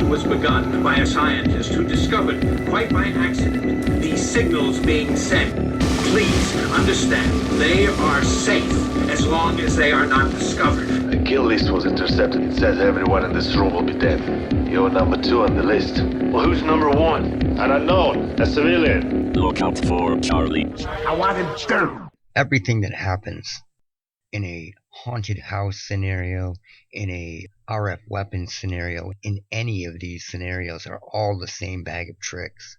was begun by a scientist who discovered, quite by accident, these signals being sent. Please understand, they are safe as long as they are not discovered. A kill list was intercepted. It says everyone in this room will be dead. You're number 2 on the list. Well, who's number 1? An unknown, a civilian. Look out for Charlie. I want him down. Everything that happens in a haunted house scenario, in a RF weapon scenario, in any of these scenarios are all the same bag of tricks.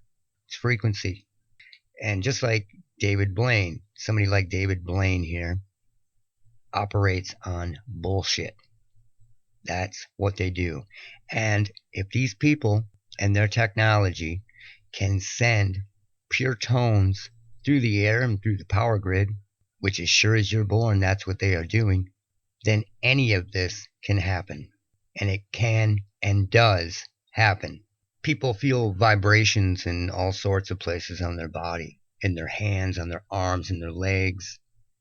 It's frequency. And just like David Blaine, somebody like David Blaine here, operates on bullshit. That's what they do. And if these people and their technology can send pure tones through the air and through the power grid, which as sure as you're born, that's what they are doing, then any of this can happen. And it can and does happen. People feel vibrations in all sorts of places on their body, in their hands, on their arms, in their legs,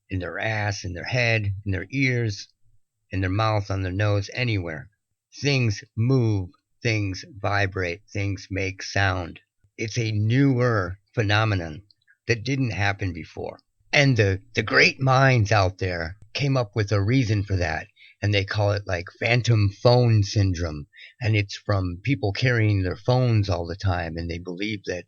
in their ass, in their head, in their ears, in their mouth, on their nose, anywhere. Things move, things vibrate, things make sound. It's a newer phenomenon that didn't happen before. And the great minds out there came up with a reason for that. And they call it like phantom phone syndrome. And it's from people carrying their phones all the time. And they believe that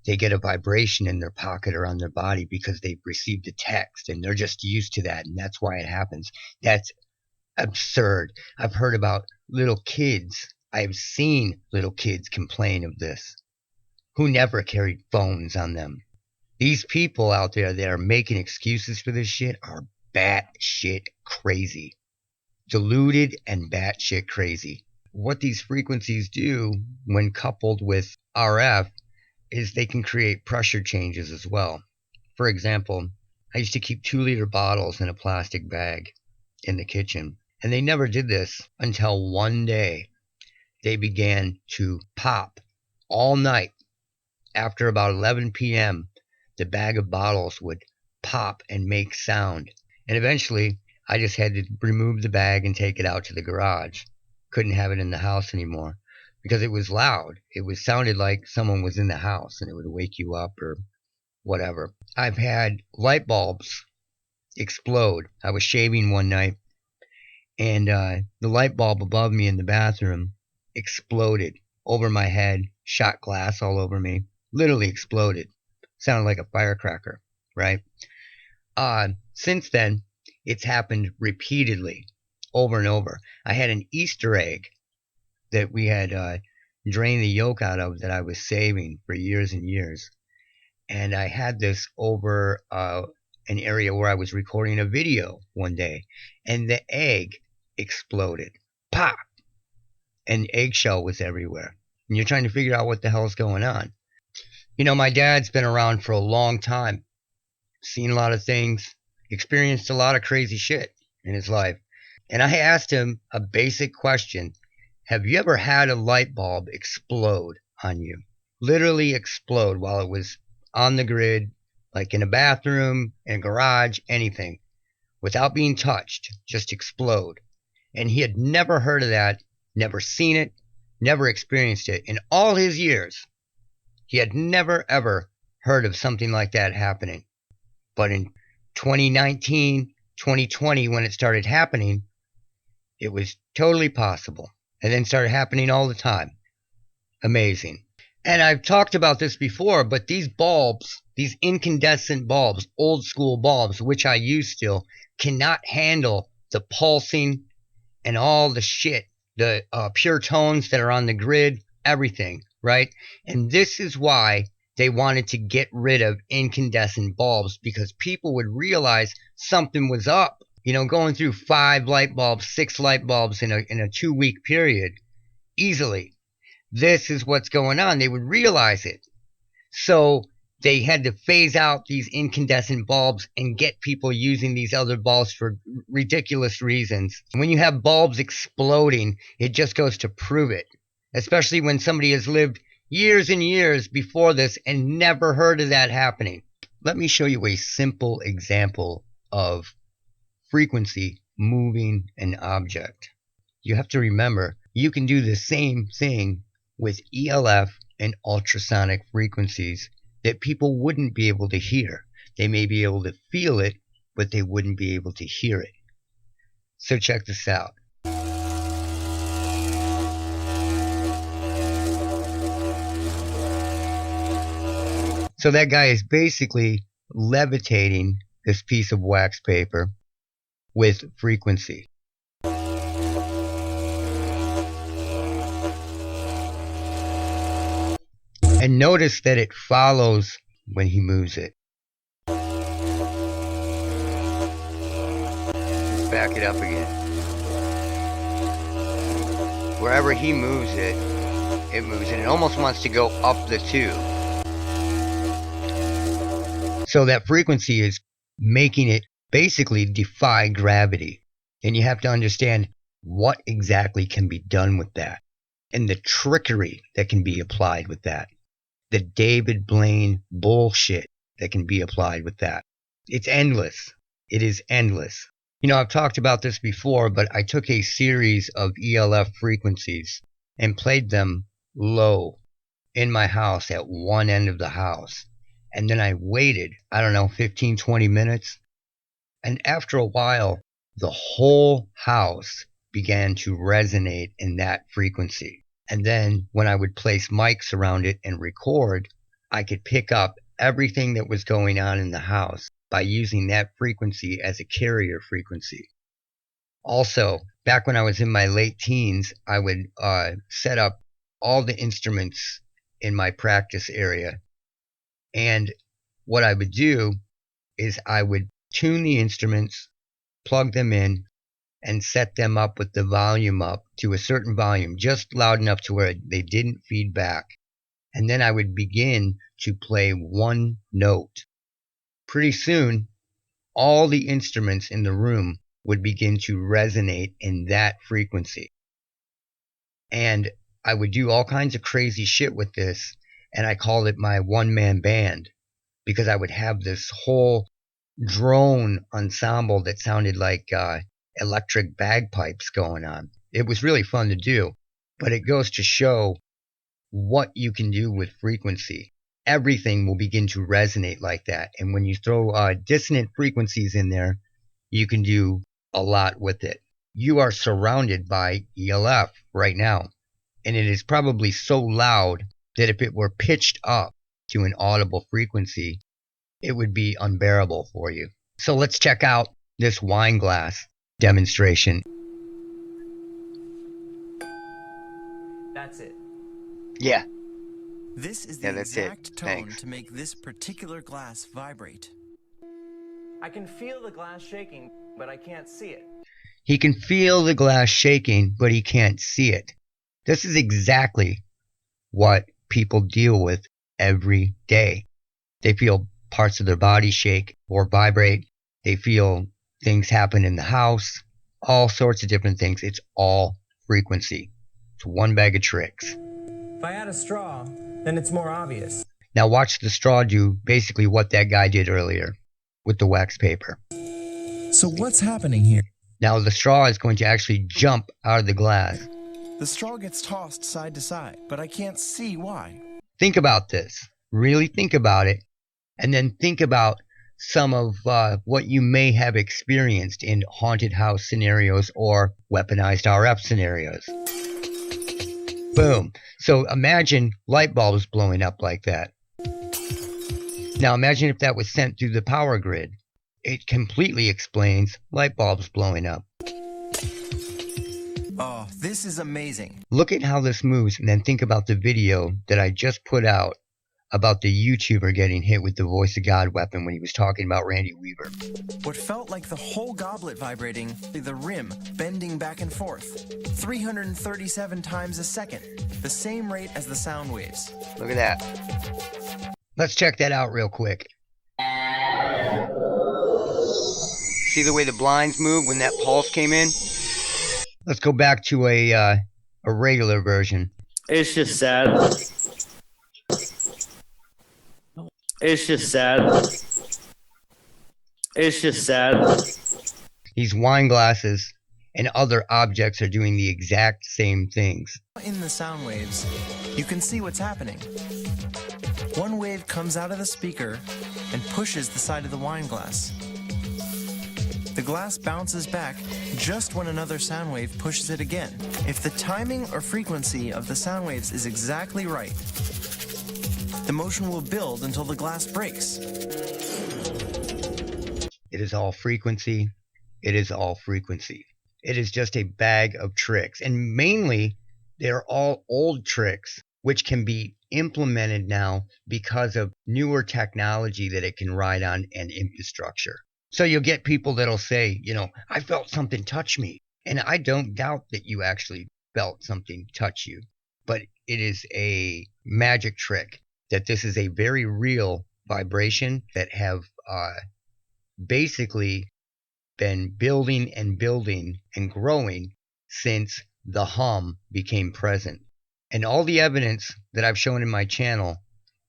they get a vibration in their pocket or on their body because they've received a text. And they're just used to that. And that's why it happens. That's absurd. I've heard about little kids. I've seen little kids complain of this who never carried phones on them. These people out there that are making excuses for this shit are batshit crazy. Deluded and batshit crazy. What these frequencies do when coupled with RF is they can create pressure changes as well. For example, I used to keep 2-liter bottles in a plastic bag in the kitchen. And they never did this until one day they began to pop all night. After about 11 p.m., the bag of bottles would pop and make sound. And eventually, I just had to remove the bag and take it out to the garage. Couldn't have it in the house anymore because it was loud. It sounded like someone was in the house and it would wake you up or whatever. I've had light bulbs explode. I was shaving one night and the light bulb above me in the bathroom exploded over my head, shot glass all over me, literally exploded. Sounded like a firecracker, right? Since then, it's happened repeatedly, over and over. I had an Easter egg that we had drained the yolk out of that I was saving for years and years. And I had this over an area where I was recording a video one day. And the egg exploded. Pop! And eggshell was everywhere. And you're trying to figure out what the hell's going on. You know, my dad's been around for a long time, seen a lot of things, experienced a lot of crazy shit in his life. And I asked him a basic question. Have you ever had a light bulb explode on you? Literally explode while it was on the grid, like in a bathroom, in a garage, anything, without being touched, just explode. And he had never heard of that, never seen it, never experienced it. In all his years, he had never, ever heard of something like that happening. But in 2019, 2020, when it started happening, it was totally possible. And then started happening all the time. Amazing. And I've talked about this before, but these bulbs, these incandescent bulbs, old school bulbs, which I use still, cannot handle the pulsing and all the shit, the pure tones that are on the grid, everything, right? And this is why they wanted to get rid of incandescent bulbs, because people would realize something was up. You know, going through 5 light bulbs, 6 light bulbs in a 2-week period, easily. This is what's going on. They would realize it. So they had to phase out these incandescent bulbs and get people using these other bulbs for ridiculous reasons. When you have bulbs exploding, it just goes to prove it. Especially when somebody has lived years and years before this and never heard of that happening. Let me show you a simple example of frequency moving an object. You have to remember, you can do the same thing with ELF and ultrasonic frequencies that people wouldn't be able to hear. They may be able to feel it, but they wouldn't be able to hear it. So check this out. So that guy is basically levitating this piece of wax paper with frequency. And notice that it follows when he moves it. Let's back it up again. Wherever he moves it, it moves, and it almost wants to go up the tube. So that frequency is making it basically defy gravity. And you have to understand what exactly can be done with that, and the trickery that can be applied with that. The David Blaine bullshit that can be applied with that. It's endless. It is endless. You know, I've talked about this before, but I took a series of ELF frequencies and played them low in my house at one end of the house. And then I waited, 15, 20 minutes. And after a while, the whole house began to resonate in that frequency. And then when I would place mics around it and record, I could pick up everything that was going on in the house by using that frequency as a carrier frequency. Also, back when I was in my late teens, I would set up all the instruments in my practice area. And what I would do is I would tune the instruments, plug them in, and set them up with the volume up to a certain volume, just loud enough to where they didn't feed back. And then I would begin to play one note. Pretty soon, all the instruments in the room would begin to resonate in that frequency. And I would do all kinds of crazy shit with this, and I called it my one-man band, because I would have this whole drone ensemble that sounded like electric bagpipes going on. It was really fun to do, but it goes to show what you can do with frequency. Everything will begin to resonate like that. And when you throw dissonant frequencies in there, you can do a lot with it. You are surrounded by ELF right now, and it is probably so loud that if it were pitched up to an audible frequency, it would be unbearable for you. So let's check out this wine glass demonstration. That's it. Yeah. This is the that's exact it. tone Thanks. to make this particular glass vibrate. I can feel the glass shaking, but I can't see it. He can feel the glass shaking, but he can't see it. This is exactly what people deal with every day. They feel parts of their body shake or vibrate. They feel things happen in the house, all sorts of different things. It's all frequency. It's one bag of tricks. If I add a straw, then it's more obvious. Now watch the straw do basically what that guy did earlier with the wax paper. So what's happening here? Now the straw is going to actually jump out of the glass. The straw gets tossed side to side, but I can't see why. Think about this. Really think about it. And then think about some of what you may have experienced in haunted house scenarios or weaponized RF scenarios. Boom. So imagine light bulbs blowing up like that. Now imagine if that was sent through the power grid. It completely explains light bulbs blowing up. Oh, this is amazing. Look at how this moves, and then think about the video that I just put out about the YouTuber getting hit with the voice of God weapon when he was talking about Randy Weaver. What felt like the whole goblet vibrating, the rim bending back and forth, 337 times a second, the same rate as the sound waves. Look at that. Let's check that out real quick. See the way the blinds move when that pulse came in? Let's go back to a regular version. It's just sad. It's just sad. It's just sad. These wine glasses and other objects are doing the exact same things. In the sound waves, you can see what's happening. One wave comes out of the speaker and pushes the side of the wine glass. The glass bounces back just when another sound wave pushes it again. If the timing or frequency of the sound waves is exactly right, the motion will build until the glass breaks. It is all frequency. It is all frequency. It is just a bag of tricks. And mainly, they're all old tricks, which can be implemented now because of newer technology that it can ride on and infrastructure. So you'll get people that'll say, I felt something touch me. And I don't doubt that you actually felt something touch you. But it is a magic trick that this is a very real vibration that have basically been building and growing since the hum became present. And all the evidence that I've shown in my channel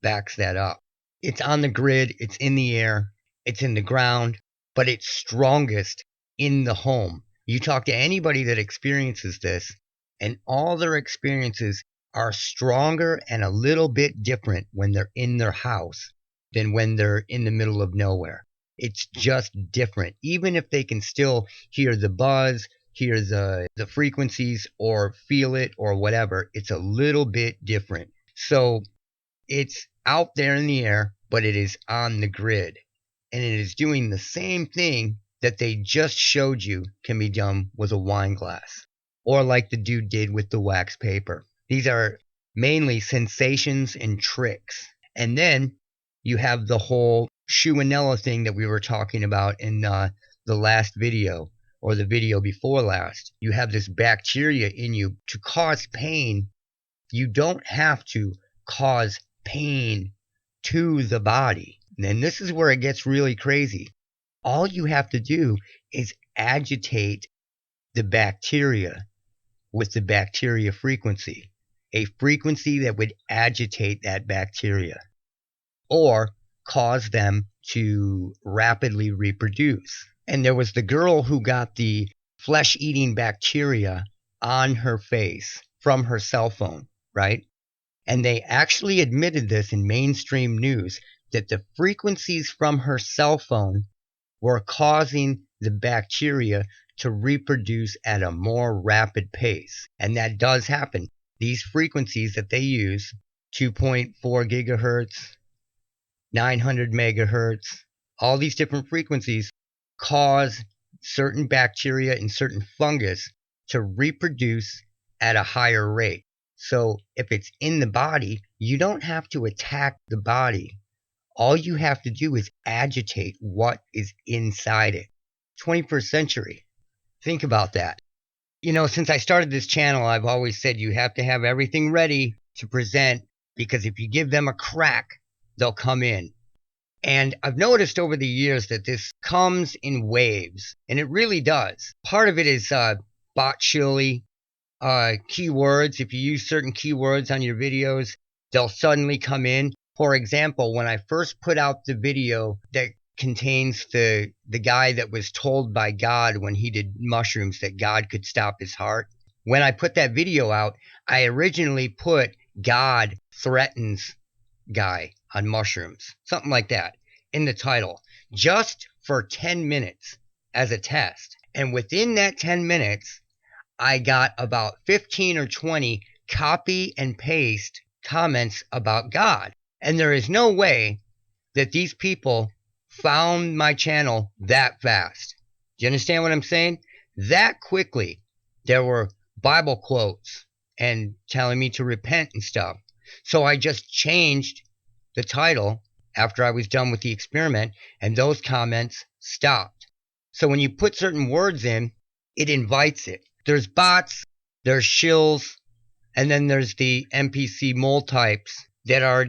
backs that up. It's on the grid, it's in the air, it's in the ground, but it's strongest in the home. You talk to anybody that experiences this, and all their experiences are stronger and a little bit different when they're in their house than when they're in the middle of nowhere. It's just different. Even if they can still hear the buzz, hear the frequencies, or feel it, or whatever, it's a little bit different. So it's out there in the air, but it is on the grid. And it is doing the same thing that they just showed you can be done with a wine glass, or like the dude did with the wax paper. These are mainly sensations and tricks. And then you have the whole Shilling thing that we were talking about in the last video, or the video before last. You have this bacteria in you to cause pain. You don't have to cause pain to the body. And this is where it gets really crazy. All you have to do is agitate the bacteria with the bacteria frequency, a frequency that would agitate that bacteria or cause them to rapidly reproduce. And there was the girl who got the flesh-eating bacteria on her face from her cell phone, right? And they actually admitted this in mainstream news, that the frequencies from her cell phone were causing the bacteria to reproduce at a more rapid pace. And that does happen. These frequencies that they use, 2.4 gigahertz, 900 megahertz, all these different frequencies cause certain bacteria and certain fungus to reproduce at a higher rate. So if it's in the body, you don't have to attack the body. All you have to do is agitate what is inside it. 21st century. Think about that. Since I started this channel, I've always said you have to have everything ready to present, because if you give them a crack, they'll come in. And I've noticed over the years that this comes in waves, and it really does. Part of it is bot chili, keywords. If you use certain keywords on your videos, they'll suddenly come in. For example, when I first put out the video that contains the guy that was told by God when he did mushrooms that God could stop his heart, when I put that video out, I originally put God threatens guy on mushrooms, something like that, in the title, just for 10 minutes as a test. And within that 10 minutes, I got about 15 or 20 copy and paste comments about God. And there is no way that these people found my channel that fast. Do you understand what I'm saying? That quickly, there were Bible quotes and telling me to repent and stuff. So I just changed the title after I was done with the experiment, and those comments stopped. So when you put certain words in, it invites it. There's bots, there's shills, and then there's the NPC mole types that are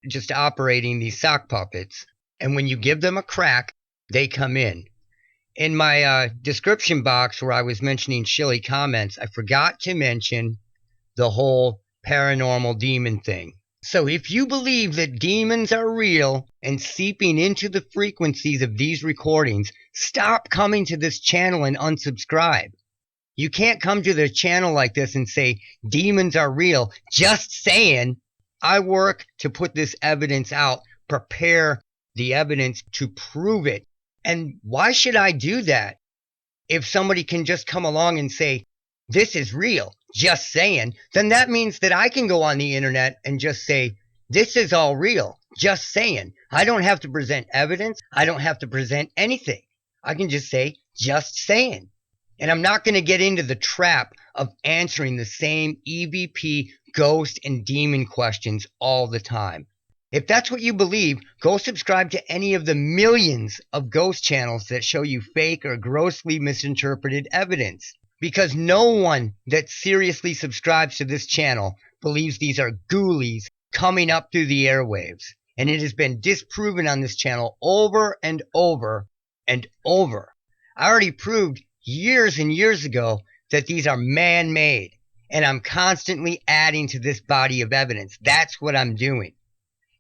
just operating these sock puppets. And when you give them a crack, they come in. In my description box where I was mentioning Shilly comments, I forgot to mention the whole paranormal demon thing. So if you believe that demons are real and seeping into the frequencies of these recordings, stop coming to this channel and unsubscribe. You can't come to the channel like this and say demons are real. Just saying. I work to put this evidence out, prepare the evidence to prove it. And why should I do that? If somebody can just come along and say, this is real, just saying, then that means that I can go on the internet and just say, this is all real, just saying. I don't have to present evidence. I don't have to present anything. I can just say, just saying. And I'm not going to get into the trap of answering the same EVP, ghost, and demon questions all the time. If that's what you believe, go subscribe to any of the millions of ghost channels that show you fake or grossly misinterpreted evidence. Because no one that seriously subscribes to this channel believes these are ghoulies coming up through the airwaves. And it has been disproven on this channel over and over and over. I already proved years and years ago that these are man-made. And I'm constantly adding to this body of evidence. That's what I'm doing.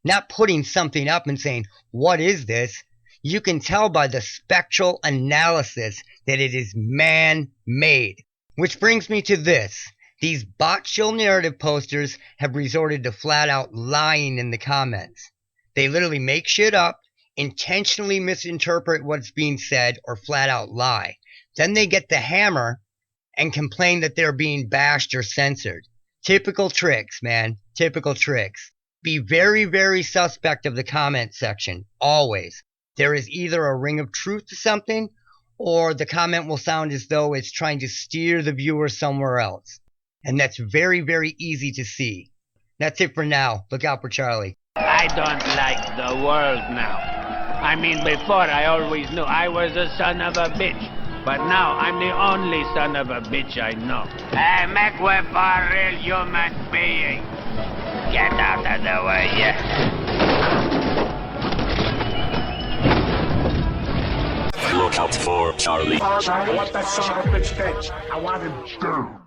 Not putting something up and saying, what is this? You can tell by the spectral analysis that it is man-made. Which brings me to this. These botchill narrative posters have resorted to flat out lying in the comments. They literally make shit up, intentionally misinterpret what's being said, or flat out lie. Then they get the hammer and complain that they're being bashed or censored. Typical tricks, man. Typical tricks. Be very, very suspect of the comment section. Always. There is either a ring of truth to something, or the comment will sound as though it's trying to steer the viewer somewhere else. And that's very, very easy to see. That's it for now. Look out for Charlie. I don't like the world now. I mean, before I always knew I was a son of a bitch. But now I'm the only son of a bitch I know. Hey, make way for a real human being. Get out of the way, yeah. Look out for Charlie. I want that son of a bitch dead. I want him dead.